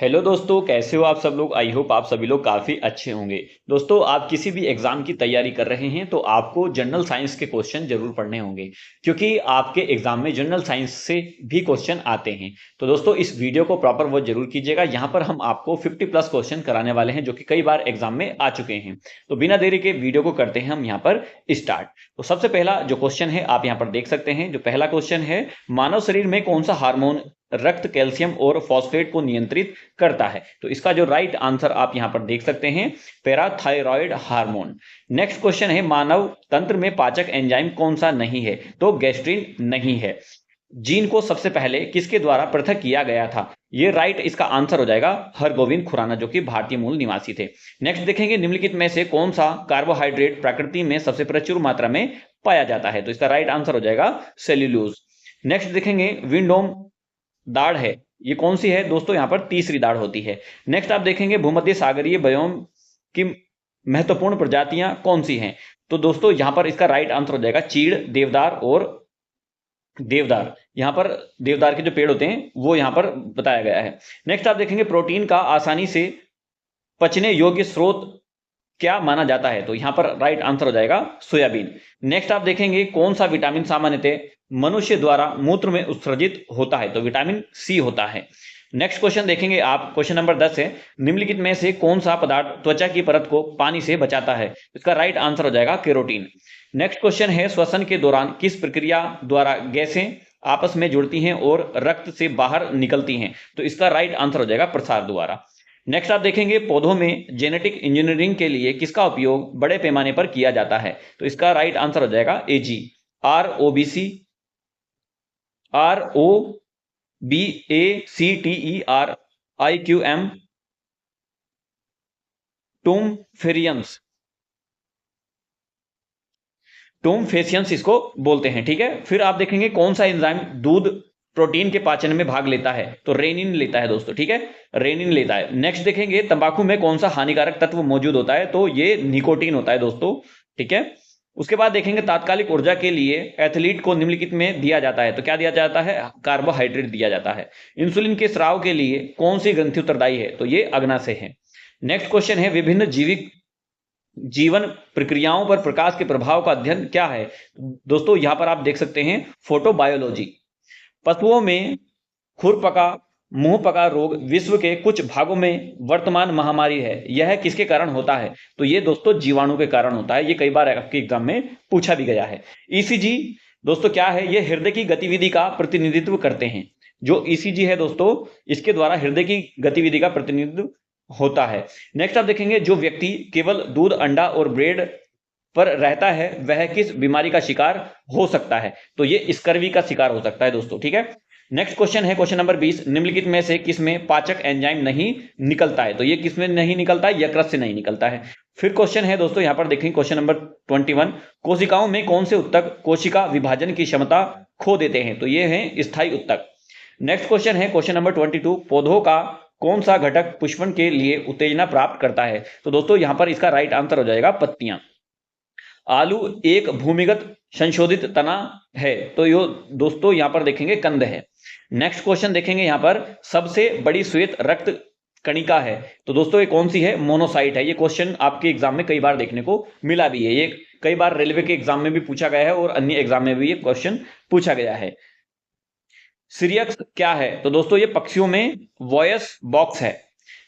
Hello दोस्तों, कैसे हो आप सब लोग। आई होप आप सभी लोग काफ़ी अच्छे होंगे। दोस्तों, आप किसी भी एग्जाम की तैयारी कर रहे हैं तो आपको जनरल साइंस के क्वेश्चन जरूर पढ़ने होंगे, क्योंकि आपके एग्जाम में जनरल साइंस से भी क्वेश्चन आते हैं। तो दोस्तों, इस वीडियो को प्रॉपर वॉच जरूर कीजिएगा। यहाँ पर हम आपको 50+ क्वेश्चन कराने वाले हैं जो कि कई बार एग्जाम में आ चुके हैं। तो बिना देरी के वीडियो को करते हैं हम यहाँ पर स्टार्ट। तो सबसे पहला जो क्वेश्चन है आप यहाँ पर देख सकते हैं। जो पहला क्वेश्चन है, मानव शरीर में कौन सा हार्मोन रक्त, कैल्शियम और फॉस्फेट को नियंत्रित करता है। तो इसका जो राइट आंसर आप यहां पर देख सकते हैं, पैराथायरॉयड हार्मोन। नेक्स्ट क्वेश्चन है, मानव तंत्र में पाचक एंजाइम कौन सा नहीं है। तो गैस्ट्रिन नहीं है। जीन को सबसे पहले किसके द्वारा पृथक किया गया था। ये राइट इसका आंसर हो जाएगा हरगोविंद खुराना, जो कि भारतीय मूल निवासी थे। नेक्स्ट देखेंगे, निम्नलिखित में से कौन सा कार्बोहाइड्रेट प्रकृति में सबसे प्रचुर मात्रा में पाया जाता है। तो इसका राइट आंसर हो जाएगा सेल्यूलोज। नेक्स्ट देखेंगे, विंडोम दाढ़ है, ये कौन सी है दोस्तों। यहां पर तीसरी दाढ़ होती है। नेक्स्ट आप देखेंगे, भूमध्य सागरीय बयोम की महत्वपूर्ण प्रजातियां कौन सी हैं। तो दोस्तों यहां पर इसका राइट आंसर हो जाएगा चीड़, देवदार और देवदार। यहां पर देवदार के जो पेड़ होते हैं वो यहां पर बताया गया है। नेक्स्ट आप देखेंगे, प्रोटीन का आसानी से पचने योग्य स्रोत क्या माना जाता है। तो यहां पर राइट आंसर हो जाएगा सोयाबीन। नेक्स्ट आप देखेंगे, कौन सा विटामिन सामान्यतः मनुष्य द्वारा मूत्र में उत्सर्जित होता है। तो विटामिन सी होता है। नेक्स्ट क्वेश्चन देखेंगे आप, क्वेश्चन नंबर 10 है, निम्नलिखित में से कौन सा पदार्थ त्वचा की परत को पानी से बचाता है। इसका राइट आंसर हो जाएगा केरोटीन। नेक्स्ट क्वेश्चन है, श्वसन के दौरान किस प्रक्रिया द्वारा गैसें आपस में जुड़ती हैं और रक्त से बाहर निकलती हैं। तो इसका राइट आंसर हो जाएगा प्रसार द्वारा। नेक्स्ट आप देखेंगे, पौधों में जेनेटिक इंजीनियरिंग के लिए किसका उपयोग बड़े पैमाने पर किया जाता है। तो इसका राइट आंसर हो जाएगा एजी, ROBC, ROBACTER, IQM, टूमफेरियंस, टूमफेसियंस इसको बोलते हैं। ठीक है। फिर आप देखेंगे, कौन सा एंजाइम दूध प्रोटीन के पाचन में भाग लेता है। तो रेनिन लेता है दोस्तों। ठीक है, रेनिन लेता है। नेक्स्ट देखेंगे, तंबाकू में कौन सा हानिकारक तत्व मौजूद होता है। तो ये निकोटीन होता है दोस्तों। ठीक है। उसके बाद देखेंगे, तात्कालिक ऊर्जा के लिए एथलीट को निम्नलिखित में दिया जाता है। तो क्या दिया जाता है, कार्बोहाइड्रेट दिया जाता है। इंसुलिन के स्राव के लिए कौन सी ग्रंथि उत्तरदायी है। तो ये अग्नाशय है। नेक्स्ट क्वेश्चन है, विभिन्न जीविक जीवन प्रक्रियाओं पर प्रकाश के प्रभाव का अध्ययन क्या है। दोस्तों यहां पर आप देख सकते हैं, फोटोबायोलॉजी। पशुओं में खुरपका मुंहपका रोग विश्व के कुछ भागों में वर्तमान महामारी है, यह किसके कारण होता है। तो ये दोस्तों जीवाणु के कारण होता है। ये कई बार आपके एग्जाम में पूछा भी गया है। ईसीजी दोस्तों क्या है, ये हृदय की गतिविधि का प्रतिनिधित्व करते हैं। जो ईसीजी है दोस्तों, इसके द्वारा हृदय की गतिविधि का प्रतिनिधित्व होता है। नेक्स्ट आप देखेंगे, जो व्यक्ति केवल दूध, अंडा और ब्रेड पर रहता है वह किस बीमारी का शिकार हो सकता है। तो ये स्कर्वी का शिकार हो सकता है दोस्तों। ठीक है। नेक्स्ट क्वेश्चन है, क्वेश्चन नंबर 20, निम्नलिखित में से किसमें पाचक एंजाइम नहीं निकलता है। तो ये किसमें नहीं निकलता है, यकृत से नहीं निकलता है। फिर क्वेश्चन है दोस्तों, यहां पर देखेंगे क्वेश्चन नंबर 21, कोशिकाओं में कौन से उत्तक कोशिका विभाजन की क्षमता खो देते हैं। तो ये है स्थायी उत्तक। नेक्स्ट क्वेश्चन है, क्वेश्चन नंबर 22, पौधों का कौन सा घटक पुष्पन के लिए उत्तेजना प्राप्त करता है। तो दोस्तों यहां पर इसका राइट आंसर हो जाएगा पत्तियां। आलू एक भूमिगत संशोधित तना है। तो यो दोस्तों यहां पर देखेंगे कंद है। नेक्स्ट क्वेश्चन देखेंगे, यहां पर सबसे बड़ी श्वेत रक्त कणिका है। तो दोस्तों ये कौन सी है, मोनोसाइट है। ये क्वेश्चन आपके एग्जाम में कई बार देखने को मिला भी है। ये कई बार रेलवे के एग्जाम में भी पूछा गया है और अन्य एग्जाम में भी ये क्वेश्चन पूछा गया है। सीरियक्स क्या है। तो दोस्तों ये पक्षियों में वॉयस बॉक्स है।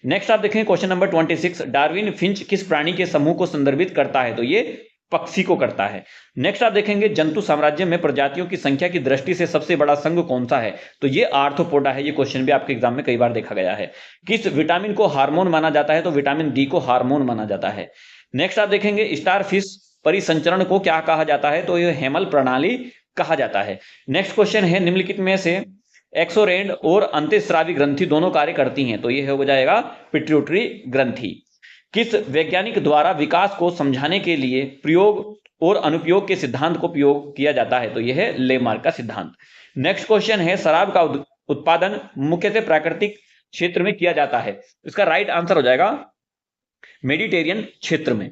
नेक्स्ट आप देखें क्वेश्चन नंबर 26, डार्विन फिंच किस प्राणी के समूह को संदर्भित करता है। तो ये पक्षी को करता है। नेक्स्ट आप देखेंगे, जंतु साम्राज्य में प्रजातियों की संख्या की दृष्टि से सबसे बड़ा संघ कौन सा है। तो ये आर्थ्रोपोडा है। ये क्वेश्चन भी आपके एग्जाम में कई बार देखा गया है। किस विटामिन को हार्मोन माना जाता है। तो विटामिन डी को हार्मोन माना जाता है। नेक्स्ट आप देखेंगे, स्टारफिश परिसंचरण को क्या कहा जाता है। तो ये हेमल प्रणाली कहा जाता है। नेक्स्ट क्वेश्चन है, निम्नलिखित में से एक्सोरेंड और अंतःस्रावी ग्रंथि दोनों कार्य करती हैं। तो यह हो जाएगा पिट्यूटरी ग्रंथि। किस वैज्ञानिक द्वारा विकास को समझाने के लिए प्रयोग और अनुप्रयोग के सिद्धांत को प्रयोग किया जाता है। तो यह है लेमार्क का सिद्धांत। नेक्स्ट क्वेश्चन है, शराब का उत्पादन मुख्यतः प्राकृतिक क्षेत्र में किया जाता है। इसका राइट आंसर हो जाएगा मेडिटेरियन क्षेत्र में।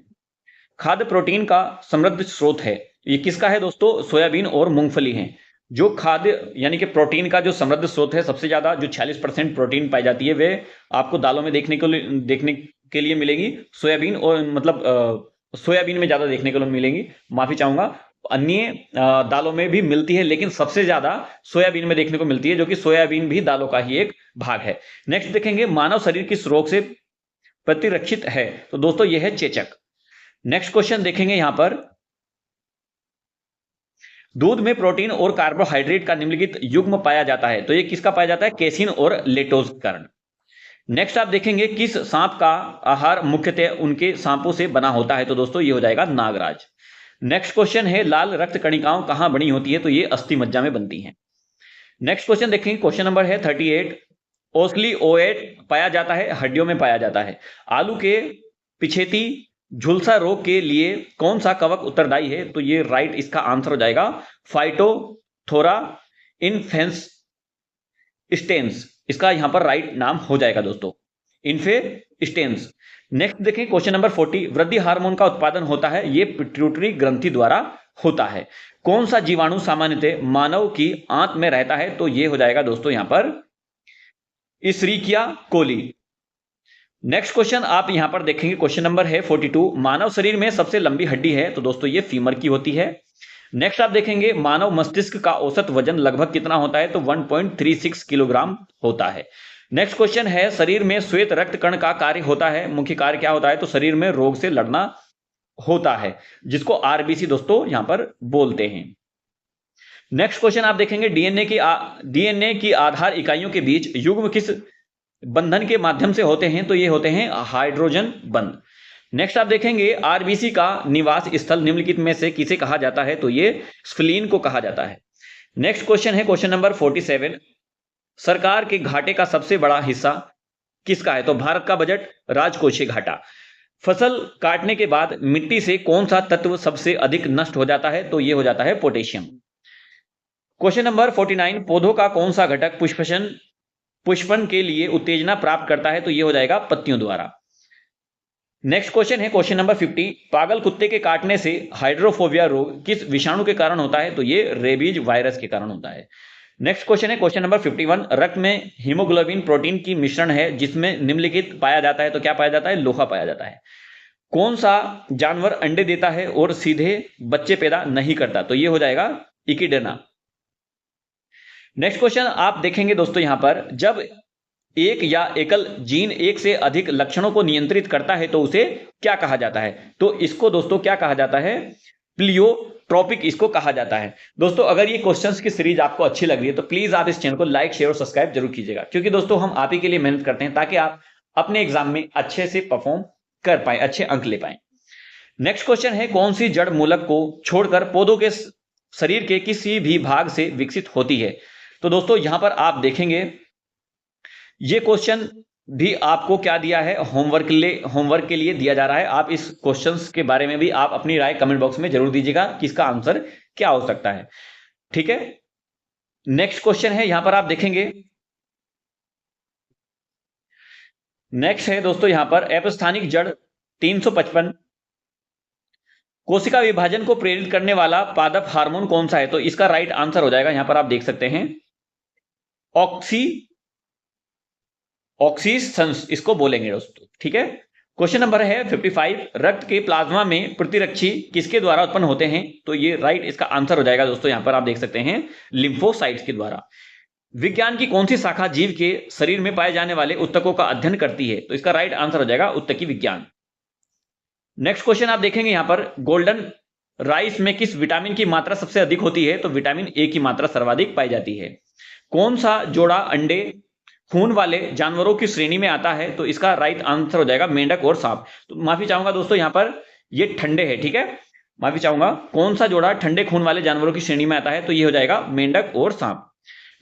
खाद्य प्रोटीन का समृद्ध स्रोत है, ये किसका है दोस्तों, सोयाबीन और मूंगफली है। जो खाद्य यानी कि प्रोटीन का जो समृद्ध स्रोत है, सबसे ज्यादा जो 46% प्रोटीन पाई जाती है, वे आपको दालों में देखने के लिए मिलेगी। सोयाबीन और मतलब सोयाबीन में ज्यादा देखने को मिलेंगी, माफी चाहूंगा। अन्य दालों में भी मिलती है, लेकिन सबसे ज्यादा सोयाबीन में देखने को मिलती है, जो कि सोयाबीन भी दालों का ही एक भाग है। नेक्स्ट देखेंगे, मानव शरीर किस रोग से प्रतिरक्षित है? तो दोस्तों यह है चेचक। नेक्स्ट क्वेश्चन देखेंगे यहां पर, दूध में प्रोटीन और कार्बोहाइड्रेट का निम्नलिखित युग्म पाया जाता है, तो ये किसका पाया जाता है? केसिन और लेटोज के कारण। नेक्स्ट आप देखेंगे, किस सांप का आहार मुख्यतः उनके सांपों से बना होता है? तो दोस्तों ये हो जाएगा नागराज। नेक्स्ट क्वेश्चन है, लाल रक्त कणिकाओं कहां बनी होती है? तो ये अस्थि मज्जा में बनती हैं। नेक्स्ट क्वेश्चन देखेंगे, क्वेश्चन नंबर है 38, ओस्लियोएट पाया जाता है, हड्डियों में पाया जाता है। आलू के पिछेती झुलसा रोग के लिए कौन सा कवक उत्तरदायी है? तो ये राइट इसका आंसर हो जाएगा फाइटोथोरा इन्फेस्टेंस, इसका यहां पर राइट नाम हो जाएगा दोस्तों, इन्फेस्टेंस। नेक्स्ट देखें क्वेश्चन नंबर 40, वृद्धि हार्मोन का उत्पादन होता है, ये पिट्यूटरी ग्रंथि द्वारा होता है। कौन सा जीवाणु सामान्यतः मानव की आंत में रहता है? तो ये हो जाएगा दोस्तों यहां पर इश्रिकिया कोली। नेक्स्ट क्वेश्चन आप यहां पर देखेंगे, क्वेश्चन नंबर है 42, मानव शरीर में सबसे लंबी हड्डी है? तो दोस्तों ये फीमर की होती है। नेक्स्ट आप देखेंगे, मानव मस्तिष्क का औसत वजन लगभग कितना होता है? तो 1.36 किलोग्राम होता है। नेक्स्ट क्वेश्चन है, शरीर में श्वेत रक्त कण का कार्य होता है, मुख्य कार्य क्या होता है? तो शरीर में रोग से लड़ना होता है, जिसको आरबीसी दोस्तों यहां पर बोलते हैं। नेक्स्ट क्वेश्चन आप देखेंगे, डीएनए की आधार इकाइयों के बीच युग्म किस बंधन के माध्यम से होते हैं? तो ये होते हैं हाइड्रोजन बंध। नेक्स्ट आप देखेंगे, आरबीसी का निवास स्थल निम्नलिखित में से किसे कहा जाता है? तो ये स्प्लीन को कहा जाता है। नेक्स्ट क्वेश्चन है क्वेश्चन नंबर 47, सरकार के घाटे का सबसे बड़ा हिस्सा किसका है? तो भारत का बजट, राजकोषीय घाटा। फसल काटने के बाद मिट्टी से कौन सा तत्व सबसे अधिक नष्ट हो जाता है? तो ये हो जाता है पोटेशियम। क्वेश्चन नंबर 49, पौधों का कौन सा घटक पुष्पन के लिए उत्तेजना प्राप्त करता है? तो ये हो जाएगा पत्तियों द्वारा। नेक्स्ट क्वेश्चन है क्वेश्चन नंबर 50, पागल कुत्ते के काटने से हाइड्रोफोबिया रोग किस विषाणु के कारण होता है? तो ये रेबीज वायरस के कारण होता है। नेक्स्ट क्वेश्चन है क्वेश्चन नंबर 51, रक्त में हीमोग्लोबिन प्रोटीन की मिश्रण है, जिसमें निम्नलिखित पाया जाता है, तो क्या पाया जाता है? लोहा पाया जाता है। कौन सा जानवर अंडे देता है और सीधे बच्चे पैदा नहीं करता? तो ये हो जाएगा इकिडेना। नेक्स्ट क्वेश्चन आप देखेंगे दोस्तों यहां पर, जब एक या एकल जीन एक से अधिक लक्षणों को नियंत्रित करता है तो उसे क्या कहा जाता है? तो इसको दोस्तों क्या कहा जाता है? प्लियोट्रोपिक इसको कहा जाता है। दोस्तों अगर ये क्वेश्चंस की सीरीज आपको अच्छी लग रही है तो प्लीज आप इस चैनल को लाइक, शेयर और सब्सक्राइब जरूर कीजिएगा, क्योंकि दोस्तों हम आप ही के लिए मेहनत करते हैं ताकि आप अपने एग्जाम में अच्छे से परफॉर्म कर पाए, अच्छे अंक ले पाए। नेक्स्ट क्वेश्चन है, कौन सी जड़ मूलक को छोड़कर पौधों के शरीर के किसी भी भाग से विकसित होती है? तो दोस्तों यहां पर आप देखेंगे, ये क्वेश्चन भी आपको क्या दिया है? होमवर्क के लिए दिया जा रहा है। आप इस क्वेश्चंस के बारे में भी आप अपनी राय कमेंट बॉक्स में जरूर दीजिएगा कि इसका आंसर क्या हो सकता है, ठीक है। नेक्स्ट क्वेश्चन है यहां पर आप देखेंगे, नेक्स्ट है दोस्तों यहां पर, अपस्थानिक जड़ 355 कोशिका विभाजन को प्रेरित करने वाला पादप हार्मोन कौन सा है? तो इसका राइट आंसर हो जाएगा, यहां पर आप देख सकते हैं ऑक्सीसेंस इसको बोलेंगे दोस्तों, ठीक है। क्वेश्चन नंबर है 55, रक्त के प्लाज्मा में प्रतिरक्षी किसके द्वारा उत्पन्न होते हैं? तो ये राइट इसका आंसर हो जाएगा दोस्तों, यहां पर आप देख सकते हैं लिम्फोसाइट्स के द्वारा। विज्ञान की कौन सी शाखा जीव के शरीर में पाए जाने वाले उत्तकों का अध्ययन करती है? तो इसका राइट आंसर हो जाएगा उत्तकी विज्ञान। नेक्स्ट क्वेश्चन आप देखेंगे यहां पर, गोल्डन राइस में किस विटामिन की मात्रा सबसे अधिक होती है? तो विटामिन ए की मात्रा सर्वाधिक पाई जाती है। कौन सा जोड़ा अंडे खून वाले जानवरों की श्रेणी में आता है? तो इसका राइट आंसर हो जाएगा मेंढक और सांप। तो माफी चाहूंगा दोस्तों, यहां पर ये ठंडे है, ठीक है, माफी चाहूंगा। कौन सा जोड़ा ठंडे खून वाले जानवरों की श्रेणी में आता है? तो ये हो जाएगा मेंढक और सांप।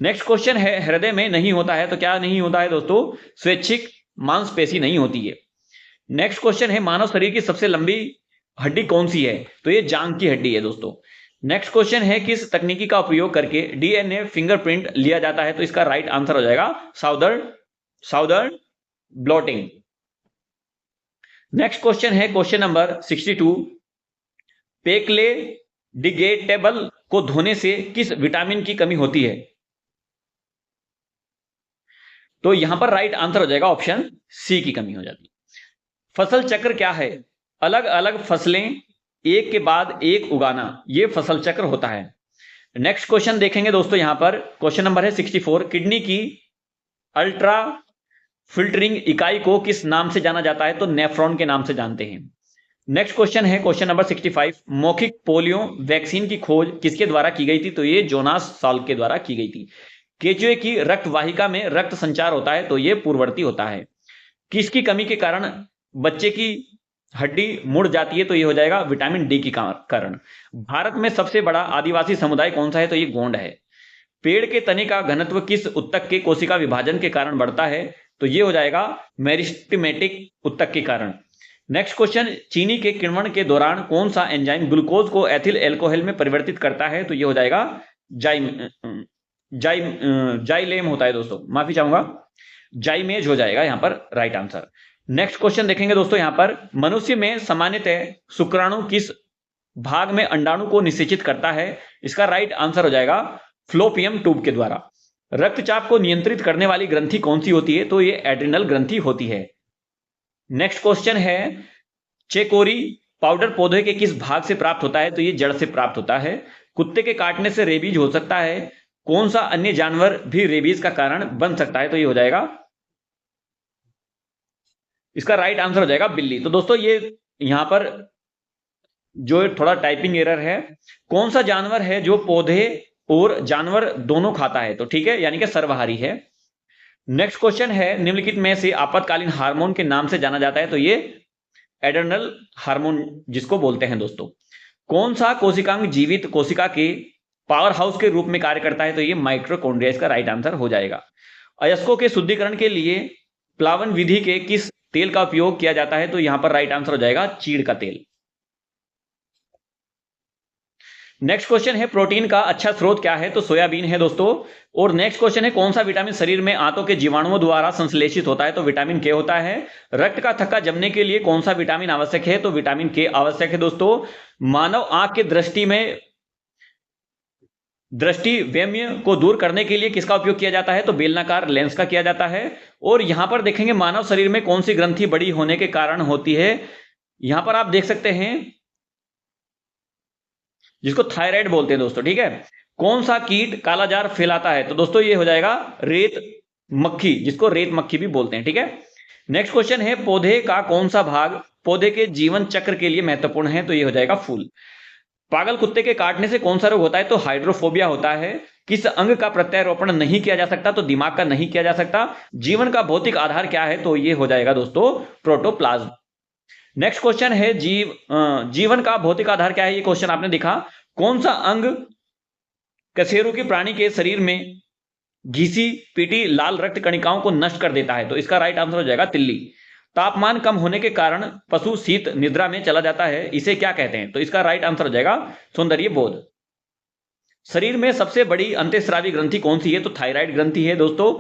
नेक्स्ट क्वेश्चन है, हृदय में नहीं होता है, तो क्या नहीं होता है दोस्तों? स्वैच्छिक मांसपेशी नहीं होती है। नेक्स्ट क्वेश्चन है, मानव शरीर की सबसे लंबी हड्डी कौन सी है? तो ये जांघ की हड्डी है दोस्तों। नेक्स्ट क्वेश्चन है, किस तकनीकी का उपयोग करके डीएनए फिंगरप्रिंट लिया जाता है? तो इसका राइट आंसर हो जाएगा साउदर्न ब्लॉटिंग। नेक्स्ट क्वेश्चन है क्वेश्चन नंबर 62, पेक्लेडिगेटेबल को धोने से किस विटामिन की कमी होती है? तो यहां पर राइट आंसर हो जाएगा ऑप्शन सी की कमी हो जाती है। फसल चक्र क्या है? अलग अलग फसलें एक के बाद एक उगाना, यह फसल चक्र होता है। नेक्स्ट क्वेश्चन देखेंगे दोस्तों, यहां पर क्वेश्चन नंबर है 64। किडनी की अल्ट्रा फिल्टरिंग इकाई को किस नाम से जाना जाता है? तो नेफ्रॉन के नाम से जानते हैं। नेक्स्ट क्वेश्चन है क्वेश्चन नंबर 65। मौखिक पोलियो वैक्सीन की खोज किसके द्वारा की गई थी? तो ये जोनास साल्क के द्वारा की गई थी। केचुए की रक्त वाहिका में रक्त संचार होता है, तो ये पूर्ववर्ती होता है। किसकी कमी के कारण बच्चे की हड्डी मुड़ जाती है? तो ये हो जाएगा विटामिन डी के कारण। भारत में सबसे बड़ा आदिवासी समुदाय कौन सा है? तो ये गोंड है। पेड़ के तने का घनत्व किस उत्तक के कोशिका विभाजन के कारण बढ़ता है? तो ये हो जाएगा मेरिस्टेमेटिक उत्तक के कारण। नेक्स्ट क्वेश्चन, चीनी के किण्वन के दौरान कौन सा एंजाइम ग्लूकोज को एथिल एल्कोहल में परिवर्तित करता है? तो ये हो जाएगा जाइलेम होता है दोस्तों, माफी चाहूंगा, जाइमेज हो जाएगा यहां पर राइट आंसर। नेक्स्ट क्वेश्चन देखेंगे दोस्तों, यहां पर मनुष्य में सामान्यतः शुक्राणु किस भाग में अंडाणु को निषेचित करता है? इसका राइट आंसर हो जाएगा फ्लोपियम ट्यूब के द्वारा। रक्तचाप को नियंत्रित करने वाली ग्रंथि कौन सी होती है? तो ये एड्रिनल ग्रंथि होती है। नेक्स्ट क्वेश्चन है, चेकोरी पाउडर पौधे के किस भाग से प्राप्त होता है? तो ये जड़ से प्राप्त होता है। कुत्ते के काटने से रेबीज हो सकता है। कौन सा अन्य जानवर भी रेबीज का कारण बन सकता है? तो ये हो जाएगा, इसका राइट आंसर हो जाएगा बिल्ली। तो दोस्तों ये यहां पर जो थोड़ा टाइपिंग एरर है, कौन सा जानवर है जो पौधे और जानवर दोनों खाता है? तो ठीक है, यानी कि सर्वहारी है। नेक्स्ट क्वेश्चन है, निम्नलिखित में से आपातकालीन हार्मोन के नाम से जाना जाता है? तो ये एड्रेनल हार्मोन जिसको बोलते हैं दोस्तों। कौन सा कोशिकांग जीवित कोशिका के पावर हाउस के रूप में कार्य करता है? तो ये माइटोकॉन्ड्रिया इसका राइट आंसर हो जाएगा। अयस्कों के शुद्धिकरण के लिए प्लावन विधि के किस तेल का उपयोग किया जाता है? तो यहां पर राइट आंसर हो जाएगा चीड़ का तेल। नेक्स्ट क्वेश्चन है, प्रोटीन का अच्छा स्रोत क्या है? तो सोयाबीन है दोस्तों। और नेक्स्ट क्वेश्चन है, कौन सा विटामिन शरीर में आंतों के जीवाणुओं द्वारा संश्लेषित होता है? तो विटामिन के होता है। रक्त का थक्का जमने के लिए कौन सा विटामिन आवश्यक है? तो विटामिन के आवश्यक है दोस्तों। मानव आंख के दृष्टि वैम्य को दूर करने के लिए किसका उपयोग किया जाता है? तो बेलनाकार लेंस का किया जाता है। और यहां पर देखेंगे मानव शरीर में कौन सी ग्रंथि बड़ी होने के कारण होती है? यहां पर आप देख सकते हैं जिसको थायराइड बोलते हैं दोस्तों, ठीक है। कौन सा कीट कालाजार फैलाता है? तो दोस्तों ये हो जाएगा रेत मक्खी, जिसको रेत मक्खी भी बोलते हैं, ठीक है। नेक्स्ट क्वेश्चन है, पौधे का कौन सा भाग पौधे के जीवन चक्र के लिए महत्वपूर्ण है? तो ये हो जाएगा फूल। पागल कुत्ते के काटने से कौन सा रोग होता है? तो हाइड्रोफोबिया होता है। किस अंग का प्रत्यारोपण नहीं किया जा सकता? तो दिमाग का नहीं किया जा सकता। जीवन का भौतिक आधार क्या है? तो ये हो जाएगा दोस्तों प्रोटोप्लाज्म। नेक्स्ट क्वेश्चन है, जीवन का भौतिक आधार क्या है? ये क्वेश्चन आपने देखा। कौन सा अंग कशेरुकी प्राणी के शरीर में घिसी पीटी लाल रक्त कणिकाओं को नष्ट कर देता है? तो इसका राइट आंसर हो जाएगा तिल्ली। तापमान कम होने के कारण पशु शीत निद्रा में चला जाता है, इसे क्या कहते हैं? तो इसका राइट आंसर हो जाएगा सौंदर्य बोध। शरीर में सबसे बड़ी अंतःस्रावी ग्रंथि कौन सी है? तो थायराइड ग्रंथि है दोस्तों।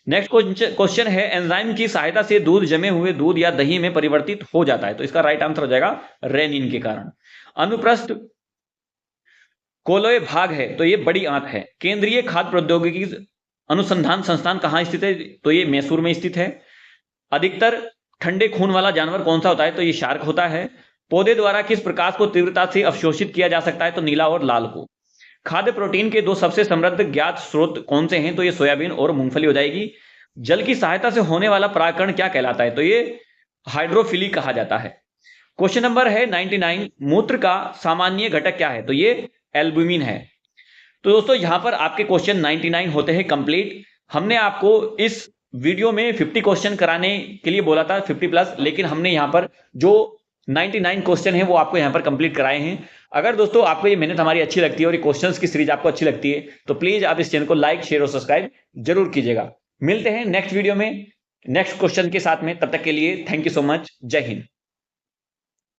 नेक्स्ट क्वेश्चन है, एंजाइम की सहायता से दूध जमे हुए दूध या दही में परिवर्तित हो जाता है? तो इसका राइट आंसर हो जाएगा रेनिन के कारण। अनुप्रस्थ कोलोय भाग है, तो ये बड़ी आंत है। केंद्रीय खाद्य प्रौद्योगिकी अनुसंधान संस्थान कहां स्थित है? तो ये मैसूर में स्थित है। अधिकतर ठंडे खून वाला जानवर कौन सा होता है? तो ये शार्क होता है। पौधे द्वारा किस प्रकाश को तीव्रता से अवशोषित किया जा सकता है? तो नीला और लाल को। खाद्य प्रोटीन के दो सबसे समृद्ध ज्ञात स्रोत कौन से हैं? तो ये सोयाबीन और मूंगफली हो जाएगी। जल की सहायता से होने वाला परागकण क्या कहलाता है? तो ये हाइड्रोफिली कहा जाता है। क्वेश्चन नंबर है 99, मूत्र का सामान्य घटक क्या है? तो ये एल्बुमिन है। तो दोस्तों यहां पर आपके क्वेश्चन 99 होते हैं कंप्लीट। हमने आपको इस वीडियो में 50 क्वेश्चन कराने के लिए बोला था, 50 प्लस, लेकिन हमने यहां पर जो 99 क्वेश्चन है वो आपको यहां पर कंप्लीट कराए हैं। अगर दोस्तों आपको ये मेहनत हमारी अच्छी लगती है और ये क्वेश्चंस की सीरीज आपको अच्छी लगती है तो प्लीज आप इस चैनल को लाइक, शेयर और सब्सक्राइब जरूर कीजिएगा। मिलते हैं नेक्स्ट वीडियो में नेक्स्ट क्वेश्चन के साथ में, तब तक के लिए थैंक यू सो मच। जय हिंद।